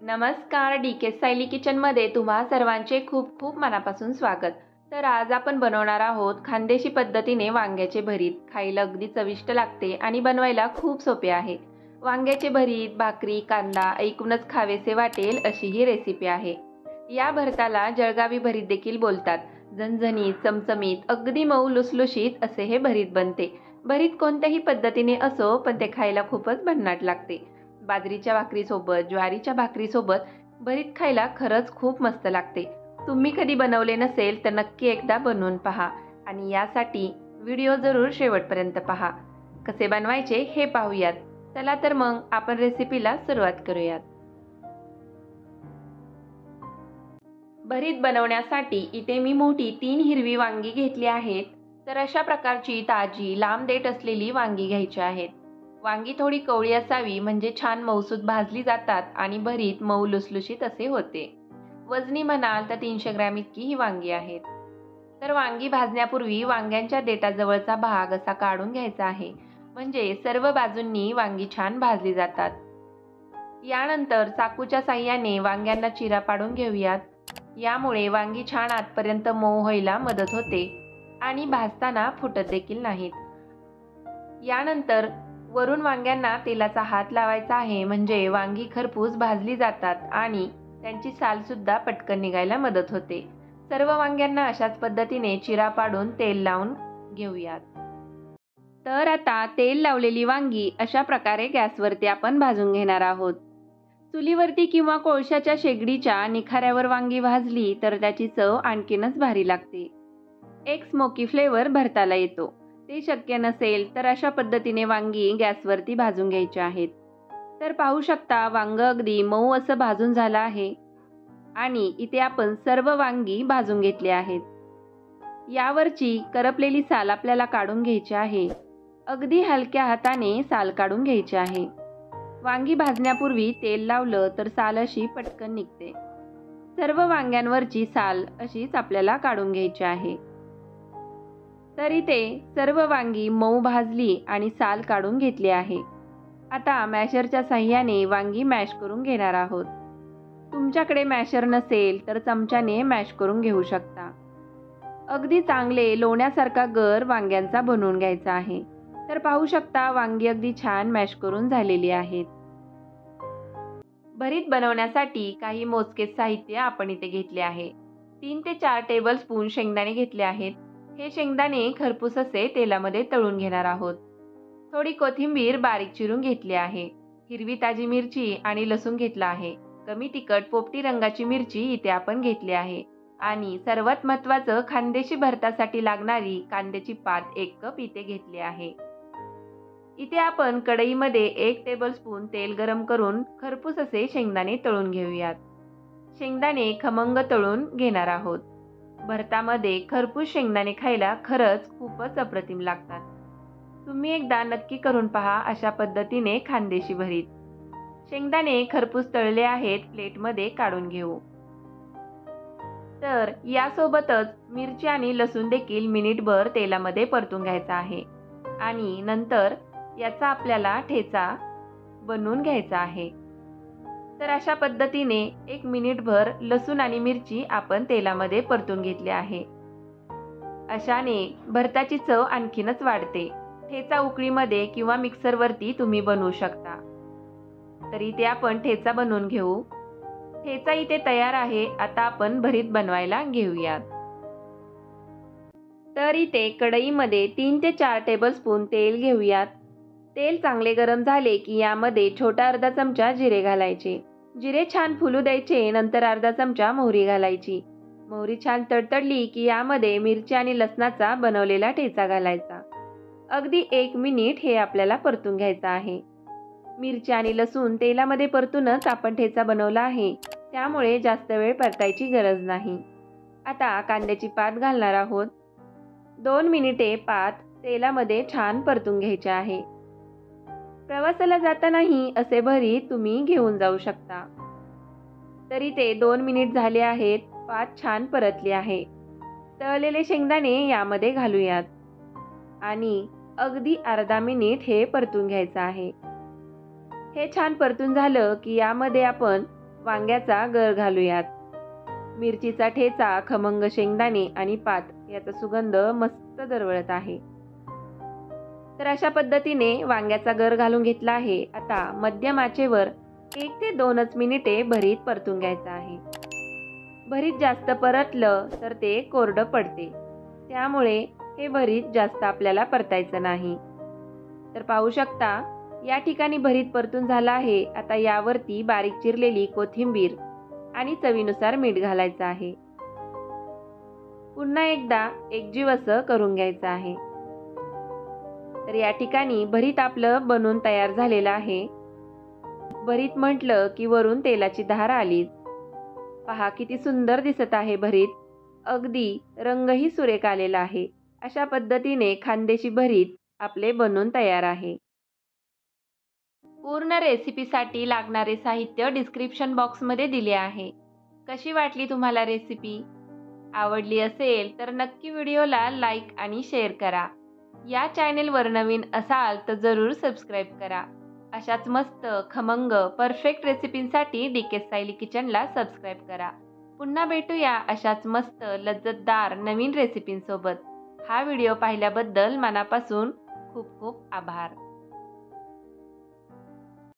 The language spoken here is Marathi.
नमस्कार, DK सायली किचनमध्ये तुम्हा सर्वांचे खूप खूप मनापासून स्वागत. तर आज आपण बनवणार आहोत खानदेशी पद्धतीने वांग्याचे भरीत. खायला अगदी चविष्ट लागते आणि बनवायला खूप सोपे आहे. वांग्याचे भरीत, भाकरी, कांदा ऐकूनच खावेसे वाटेल अशी ही रेसिपी आहे. या भरताला जळगावी भरीत देखील बोलतात. झणझणीत, चमचमीत, अगदी मऊ लुसलुशीत असे हे भरीत बनते. भरीत कोणत्याही पद्धतीने असो, पण ते खायला खूपच भन्नाट लागते. बाजरीच्या भाकरीसोबत, ज्वारीच्या भाकरीसोबत भरीत खायला खरंच खूप मस्त लागते. तुम्ही कधी बनवले नसेल तर नक्की एकदा बनवून पहा आणि यासाठी व्हिडिओ जरूर शेवटपर्यंत पहा. कसे बनवायचे हे पाहूयात. चला तर मग आपण रेसिपीला सुरुवात करूयात. भरीत बनवण्यासाठी इथे मी मोठी 3 हिरवी वांगी घेतली आहेत. तर अशा प्रकारची ताजी लांब देठ असलेली वांगी घ्यायची आहेत. वांगी थोडी कवळी असावी म्हणजे छान मऊसूत भाजली जातात आणि भरीत मऊ लुसलुशीत असे होते. वजनी म्हणाल तर 300 ग्रॅम इतकी ही वांगी आहेत. तर वांगी भाजण्यापूर्वी वांग्यांच्या देठाजवळचा भाग असा काढून घ्यायचा आहे, म्हणजे सर्व बाजूंनी वांगी छान भाजली जातात. यानंतर चाकूच्या साहाय्याने वांग्यांना चिरा पाडून घेऊयात. यामुळे वांगी छान आतपर्यंत मऊ व्हायला मदत होते आणि भाजताना फुटत देखील नाहीत. यानंतर वरून वांग्यांना तेलाचा हात लावायचा आहे, म्हणजे वांगी खरपूस भाजली जातात आणि त्यांची साल सुद्धा पटकन निघायला मदत होते. सर्व वांग्यांना अशाच पद्धतीने चिरा पाडून तेल लावून घेऊयात. तर आता तेल लावलेली वांगी अशा प्रकारे गॅसवरती आपण भाजून घेणार आहोत. चुलीवरती किंवा कोळशाच्या शेगडीच्या निखाऱ्यावर वांगी भाजली तर त्याची चव आणखीनच भारी लागते. एक स्मोकी फ्लेवर भरताला येतो. ते शक्य नसेल तर अशा पद्धतीने वांगी गॅसवरती भाजून घ्यायची आहेत. तर पाहू शकता वांग अगदी मऊ असं भाजून झालं आहे आणि इथे आपण सर्व वांगी भाजून घेतली आहेत. यावरची करपलेली साल आपल्याला काढून घ्यायची आहे. अगदी हलक्या हाताने साल काढून घ्यायची आहे. वांगी भाजण्यापूर्वी तेल लावलं तर साल अशी पटकन निघते. सर्व वांग्यांवरची साल अशीच आपल्याला काढून घ्यायची आहे. तर इथे सर्व वांगी मऊ भाजली आणि साल काढून घेतली आहे. आता मॅशरच्या साहाय्याने वांगी मॅश करून घेणार आहोत. तुमच्याकडे मॅशर नसेल तर चमच्याने मॅश करून घेऊ शकता. अगदी चांगले लोण्यासारखा गर वांग्यांचा बनवून घ्यायचा आहे. तर पाहू शकता वांगी अगदी छान मॅश करून झालेली आहेत. भरीत बनवण्यासाठी काही मोजकेच साहित्य आपण इथे घेतले आहे. 3 ते 4 टेबलस्पून शेंगदाणे घेतले आहेत. हे शेंगदाणे खरपूस असे तेलामध्ये तळून घेणार आहोत. थोडी कोथिंबीर बारीक चिरून घेतली आहे. हिरवी ताजी मिरची आणि लसूण घेतला आहे. कमी तिखट पोपटी रंगाची मिरची इथे आपण घेतली आहे आणि सर्वात महत्त्वाचं खानदेशी भरतासाठी लागणारी कांद्याची पात 1 कप इथे घेतली आहे. इथे आपण कढईमध्ये 1 टेबलस्पून तेल गरम करून खरपूस असे शेंगदाणे तळून घेऊयात. शेंगदाणे खमंग तळून घेणार आहोत. भरतामध्ये खरपूस शेंगदाणे खायला खरंच खूपच अप्रतिम लागतात. तुम्ही एकदा नक्की करून पहा अशा पद्धतीने खानदेशी भरीत. शेंगदाणे खरपूस तळले आहेत, प्लेटमध्ये काढून घेऊ. तर यासोबतच मिरची आणि लसूण देखील मिनिटभर तेलामध्ये परतून घ्यायचा आहे आणि नंतर याचा आपल्याला ठेचा बनवून घ्यायचा आहे. तर अशा पद्धतीने 1 मिनिटभर लसूण आणि मिरची आपण तेलामध्ये परतून घेतली आहे. अशाने भरताची चव आणखीनच वाढते. ठेचा उकळीमध्ये किंवा मिक्सरवरती तुम्ही बनवू शकता. तर इथे आपण ठेचा बनवून घेऊ. ठेचा इथे तयार आहे. आता आपण भरीत बनवायला घेऊयात. तर इथे कढईमध्ये 3 ते 4 टेबलस्पून तेल घेऊयात. तेल चांगले गरम झाले की यामध्ये छोटा अर्धा चमचा जिरे घालायचे. जिरे छान फुलू द्यायचे. नंतर अर्धा चमचा मोहरी घालायची. मोहरी छान तडतडली की यामध्ये मिरची आणि लसणाचा बनवलेला ठेचा घालायचा. अगदी 1 मिनिट हे आपल्याला परतून घ्यायचं आहे. मिरची आणि लसूण तेलामध्ये परतूनच आपण ठेचा बनवला आहे, त्यामुळे जास्त वेळ परतायची गरज नाही. आता कांद्याची पात घालणार आहोत. 2 मिनिटे पात तेलामध्ये छान परतून घ्यायचे आहे. प्रवासाला जातानाही असे भरीत तुम्ही घेऊन जाऊ शकता. तरी ते 2 मिनिट झाले आहेत. पात छान परतली आहे. तळलेले शेंगदाणे यामध्ये घालूयात आणि अगदी अर्धा मिनिट हे परतून घ्यायचं आहे. हे छान परतून झालं की यामध्ये आपण वांग्याचा गर घालूयात. मिरचीचा ठेचा, खमंग शेंगदाणे आणि पात याचा सुगंध मस्त दरवळत आहे. तर अशा पद्धतीने वांग्याचा गर घालून घेतला आहे. आता मध्यम आचेवर 1 ते 2च मिनिटे भरीत परतून घ्यायचं आहे. भरीत जास्त परतलं तर ते कोरडं पडते. त्यामुळे हे भरीत जास्त आपल्याला परतायचं नाही. तर पाहू शकता या ठिकाणी भरीत परतून झालं आहे. आता यावरती बारीक चिरलेली कोथिंबीर आणि चवीनुसार मीठ घालायचं आहे. पुन्हा एकदा एकजीव असं करून घ्यायचं आहे. तर या ठिकाणी भरीत आपलं बनून तयार झालेलं आहे. भरीत म्हटलं की वरून तेलाची धार आलीच. पहा किती सुंदर दिसत आहे भरीत. अगदी रंगही सुरेख आलेला आहे. अशा पद्धतीने खानदेशी भरीत आपले बनून तयार आहे. पूर्ण रेसिपीसाठी लागणारे साहित्य डिस्क्रिप्शन बॉक्समध्ये दिले आहे. कशी वाटली तुम्हाला रेसिपी? आवडली असेल तर नक्की व्हिडिओला लाईक आणि शेअर करा. या चॅनेलवर नवीन असाल तर जरूर सबस्क्राईब करा. अशाच मस्त खमंग परफेक्ट रेसिपींसाठी DK स्टाईल किचनला सबस्क्राईब करा. पुन्हा भेटूया अशाच मस्त लज्जतदार नवीन रेसिपींसोबत. हा व्हिडिओ पाहिल्याबद्दल मनापासून खूप खूप आभार.